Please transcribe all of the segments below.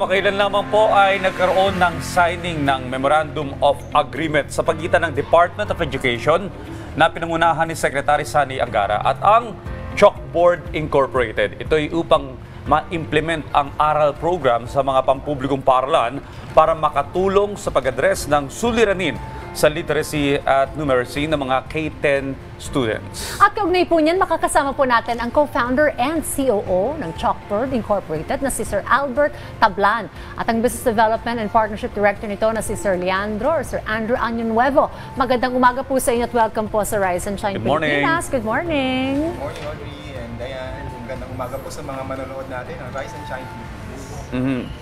Makailan lamang po ay nagkaroon ng signing ng Memorandum of Agreement sa pagitan ng Department of Education na pinangunahan ni Secretary Sani Angara at ang Chalkboard Incorporated. Ito ay upang ma-implement ang aral program sa mga pampublikong paaralan para makatulong sa pag-address ng suliranin sa literacy at numeracy ng mga K-10 students. At kaugnay po niyan, makakasama po natin ang co-founder and COO ng Chalkboard Incorporated na si Sir Albert Tablan at ang Business Development and Partnership Director nito na si Sir Leandro or Sir Andrew Año-Nuevo. Magandang umaga po sa inyo at welcome po sa Rise and Shine Pilipinas. Good morning. Good morning, Audrey and Diane. Magandang umaga po sa mga manonood natin ng Rise and Shine Pilipinas.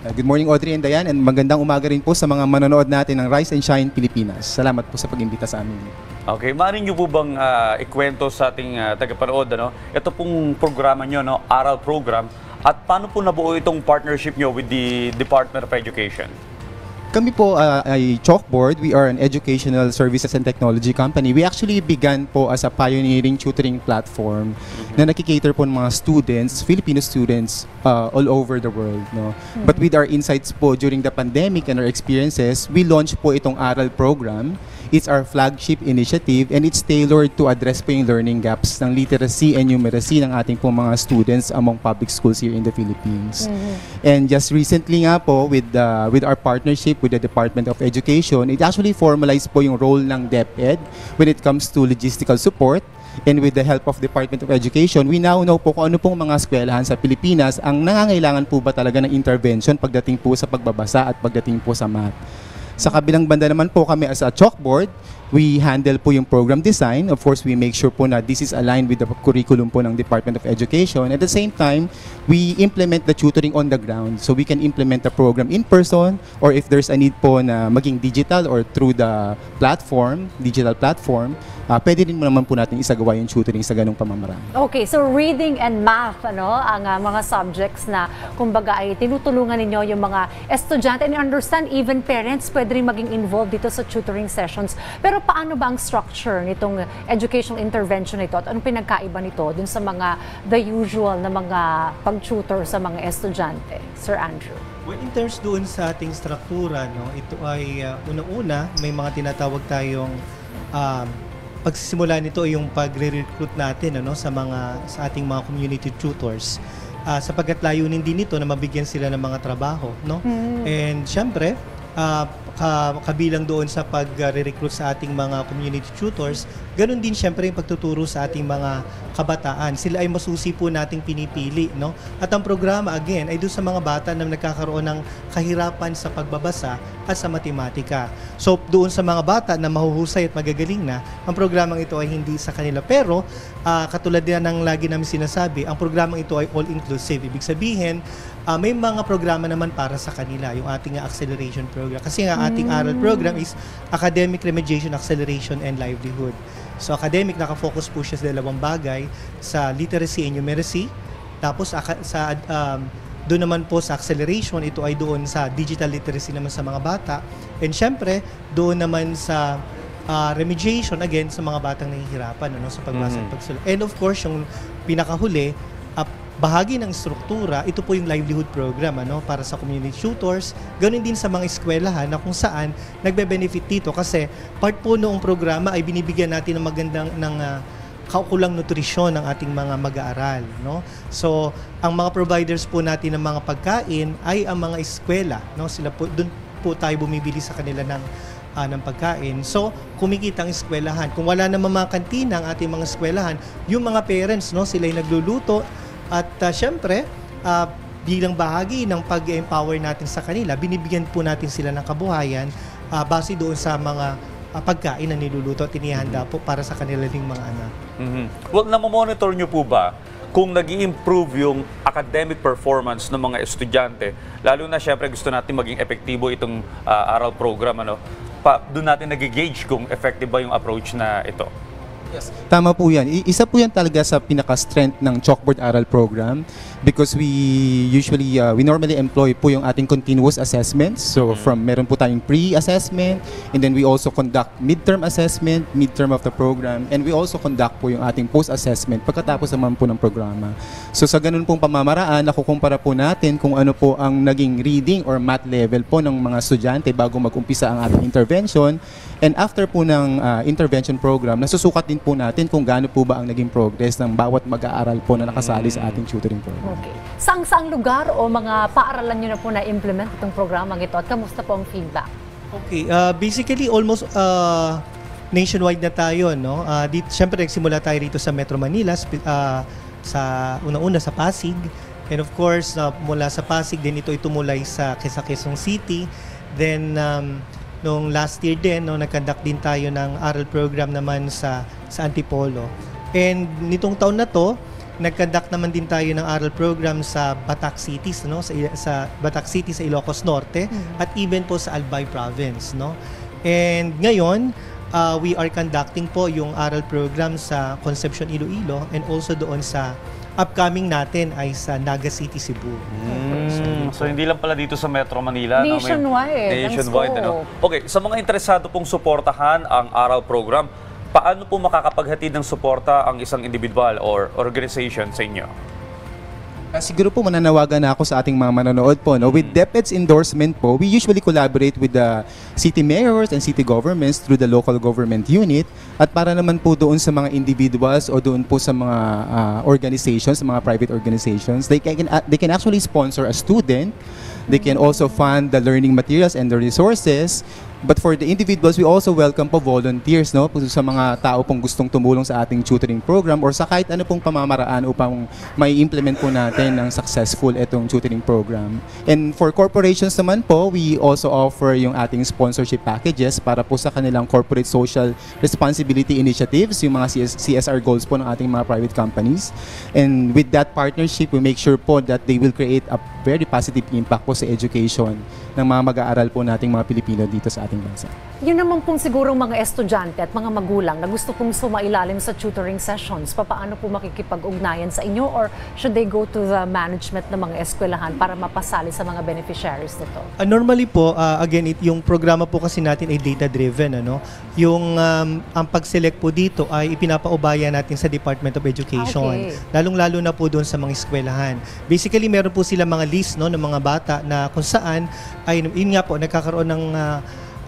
Good morning, Audrey and Diane, and magandang umaga rin po sa mga manonood natin ng Rise and Shine Pilipinas. Salamat po sa pag-imbita sa amin. Okay, maaari niyo po bang ikwento sa ating tagapanood, ito pong programa niyo, Aral Program, at paano po nabuo itong partnership niyo with the Department of Education? Kami po ay Chalkboard. We are an educational services and technology company. We actually began po as a pioneering tutoring platform na nakikater po ng mga students, Filipino students all over the world. No? But with our insights po during the pandemic and our experiences, we launched po itong Aral Program. It's our flagship initiative and it's tailored to address po yung learning gaps ng literacy and numeracy ng ating po mga students among public schools here in the Philippines. And just recently nga po with our partnership with the Department of Education, it actually formalized po yung role ng DepEd when it comes to logistical support. And with the help of Department of Education, we now know po kung ano pong mga eskwelahan sa Pilipinas ang nangangailangan po ba talaga ng intervention pagdating po sa pagbabasa at pagdating po sa math. Sa kabilang banda naman po kami as a Chalkboard, we handle po yung program design. Of course, we make sure po na this is aligned with the curriculum po ng Department of Education. At the same time, we implement the tutoring on the ground. So we can implement the program in person or if there's a need po na maging digital or through the platform, digital platform, pwede din mo naman po natin isagawa yung tutoring sa ganung pamamaraan. Okay, so reading and math, ang mga subjects na kumbaga ay tinutulungan ninyo yung mga estudyante and understand even parents pwede rin maging involved dito sa tutoring sessions. Pero paano ba ang structure nitong educational intervention nito at anong pinagkaiba nito dun sa mga the usual na mga pag-tutor sa mga estudyante? Sir Andrew. Well, in terms doon sa ating struktura, ito ay una-una may mga tinatawag tayong pagsisimula nito yung pagre-recruit natin sa ating mga community tutors. Sapagkat layunin din nito na mabigyan sila ng mga trabaho, And syempre, kabilang doon sa pag-recruit sa ating mga community tutors, ganun din syempre yung pagtuturo sa ating mga kabataan. Sila ay masusi po nating pinipili, At ang programa, again, ay doon sa mga bata na nagkakaroon ng kahirapan sa pagbabasa at sa matematika. So, doon sa mga bata na mahuhusay at magagaling na, ang programang ito ay hindi sa kanila. Pero, katulad din ng lagi namin sinasabi, ang programang ito ay all-inclusive. Ibig sabihin, may mga programa naman para sa kanila, yung ating acceleration program. Kasi nga ating aral program is Academic Remediation, Acceleration, and Livelihood. So academic, nakafocus po siya sa dalawang bagay, sa literacy and numeracy. Tapos doon naman po sa acceleration, ito ay doon sa digital literacy naman sa mga bata. And syempre, doon naman sa remediation, again, sa mga batang nahihirapan sa pagbasa at pagsulat. And of course, yung pinakahuli, bahagi ng struktura, ito po yung livelihood program para sa community tutors. Ganun din sa mga eskwelahan na kung saan nagbe-benefit dito kasi part po noong programa ay binibigyan natin ng magandang kaukulang nutrisyon ng ating mga mag-aaral. So, ang mga providers po natin ng mga pagkain ay ang mga eskwela. Sila po, doon po tayo bumibili sa kanila ng pagkain. So, kumikita ang eskwelahan. Kung wala naman mga kantina ang ating mga eskwelahan, yung mga parents, sila ay nagluluto. At syempre, bilang bahagi ng pag-empower natin sa kanila, binibigyan po natin sila ng kabuhayan base doon sa mga pagkain na niluluto at inihanda po para sa kanila ding mga anak. Well, namomonitor nyo po ba kung nag-i-improve yung academic performance ng mga estudyante? Lalo na syempre gusto natin maging epektibo itong aral program. Doon natin nag-gauge kung effective ba yung approach na ito. Yes, tama po yan. Isa po yan talaga sa pinaka-strength ng Chalkboard Aral Program because we normally employ po yung ating continuous assessments. So meron po tayong pre-assessment and then we also conduct midterm assessment, midterm of the program, and we also conduct po yung ating post-assessment pagkatapos naman po ng programa. So sa ganun pong pamamaraan, nakukumpara po natin kung ano po ang naging reading or math level po ng mga estudyante bago mag-umpisa ang ating intervention. And after po ng intervention program, nasusukat din po natin kung gaano po ba ang naging progress ng bawat mag-aaral po na nakasali sa ating tutoring program. Okay. Saang lugar o mga paaralan nyo na po na-implement itong programang ito at kamusta po ang feedback? Okay, basically almost nationwide na tayo, no? Siyempre nagsimula tayo rito sa Metro Manila, sa una-una sa Pasig. And of course, mula sa Pasig din ito tumulay sa Quezon City. Then noong last year din, nag-conduct din tayo ng aral program naman sa Antipolo. And nitong taon na to, nag-conduct naman din tayo ng aral program sa Batac City, no? Sa Batac City sa Ilocos Norte at even po sa Albay Province, no? And ngayon, we are conducting po yung aral program sa Concepcion, Iloilo and also doon sa upcoming natin ay sa Naga City, Cebu. So hindi lang pala dito sa Metro Manila. Nationwide. Nationwide. Okay, sa mga interesado pong suportahan ang aral program, paano po makakapaghatid ng suporta ang isang individual or organization sa inyo? Siguro po mananawagan na ako sa ating mga manonood po. No? With DepEd's endorsement po, we usually collaborate with the city mayors and city governments through the local government unit. At para naman po doon sa mga individuals o doon po sa mga organizations, mga private organizations, they can actually sponsor a student. They can also fund the learning materials and the resources. But for the individuals, we also welcome po volunteers, no? Sa mga tao pong gustong tumulong sa ating tutoring program or sa kahit ano pong pamamaraan upang may implement po natin ng successful itong tutoring program. And for corporations naman po, we also offer yung ating sponsorship packages para po sa kanilang corporate social responsibility initiatives, yung mga CSR goals po ng ating mga private companies. And with that partnership, we make sure po that they will create a very positive impact po sa education ng mga mag-aaral po nating mga Pilipino dito sa ating bansa. Yun naman pong sigurong mga estudyante at mga magulang na gusto pong sumailalim sa tutoring sessions, paano po makikipag-ugnayan sa inyo or should they go to the management ng mga eskwelahan para mapasali sa mga beneficiaries nito? Normally po, again, yung programa po kasi natin ay data-driven. Yung ang pag-select po dito ay ipinapaubaya natin sa Department of Education. Okay. Lalong-lalo na po doon sa mga eskwelahan. Basically, meron po sila mga list, no, ng mga bata na kung saan ay yun nga po nagkakaroon ng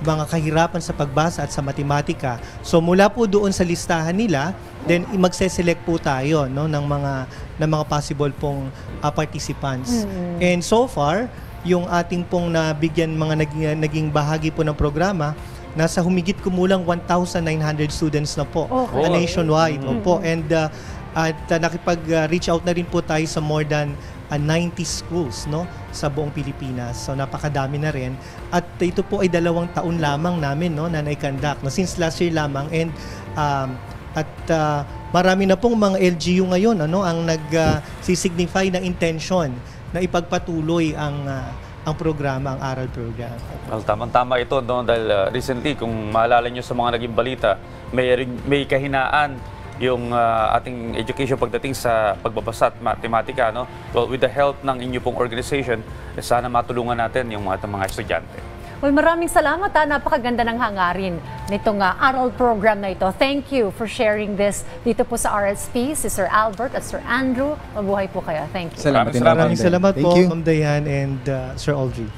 mga kahirapan sa pagbasa at sa matematika. So mula po doon sa listahan nila, then magse-select po tayo, no, ng mga possible pong participants. And so far, yung ating pong nabigyan mga naging bahagi po ng programa, nasa humigit kumulang 1,900 students na po nationwide. Opo. And nakipag-reach out na rin po tayo sa more than 90 schools, no, sa buong Pilipinas. So napakadami na rin. At ito po ay 2 taon lamang namin, no, na nai-conduct. No, since last year lamang. And marami na pong mga LGU ngayon, ang nag-signify ng intention na ipagpatuloy ang programa, ang aral program. Well, tamang-tama ito, no? Dahil recently, kung maalala nyo sa mga naging balita, may kahinaan yung ating education pagdating sa pagbabasa at matematika. No? Well, with the help ng inyo pong organization, sana matulungan natin yung mga estudyante. Well, maraming salamat. Napakaganda ng hangarin nitong aral program na ito. Thank you for sharing this dito po sa RSP, si Sir Albert at Sir Andrew. Mabuhay po kayo. Thank you. Salamat din. Maraming salamat po, Thank you. Ma'am Dayan and Sir Audrey.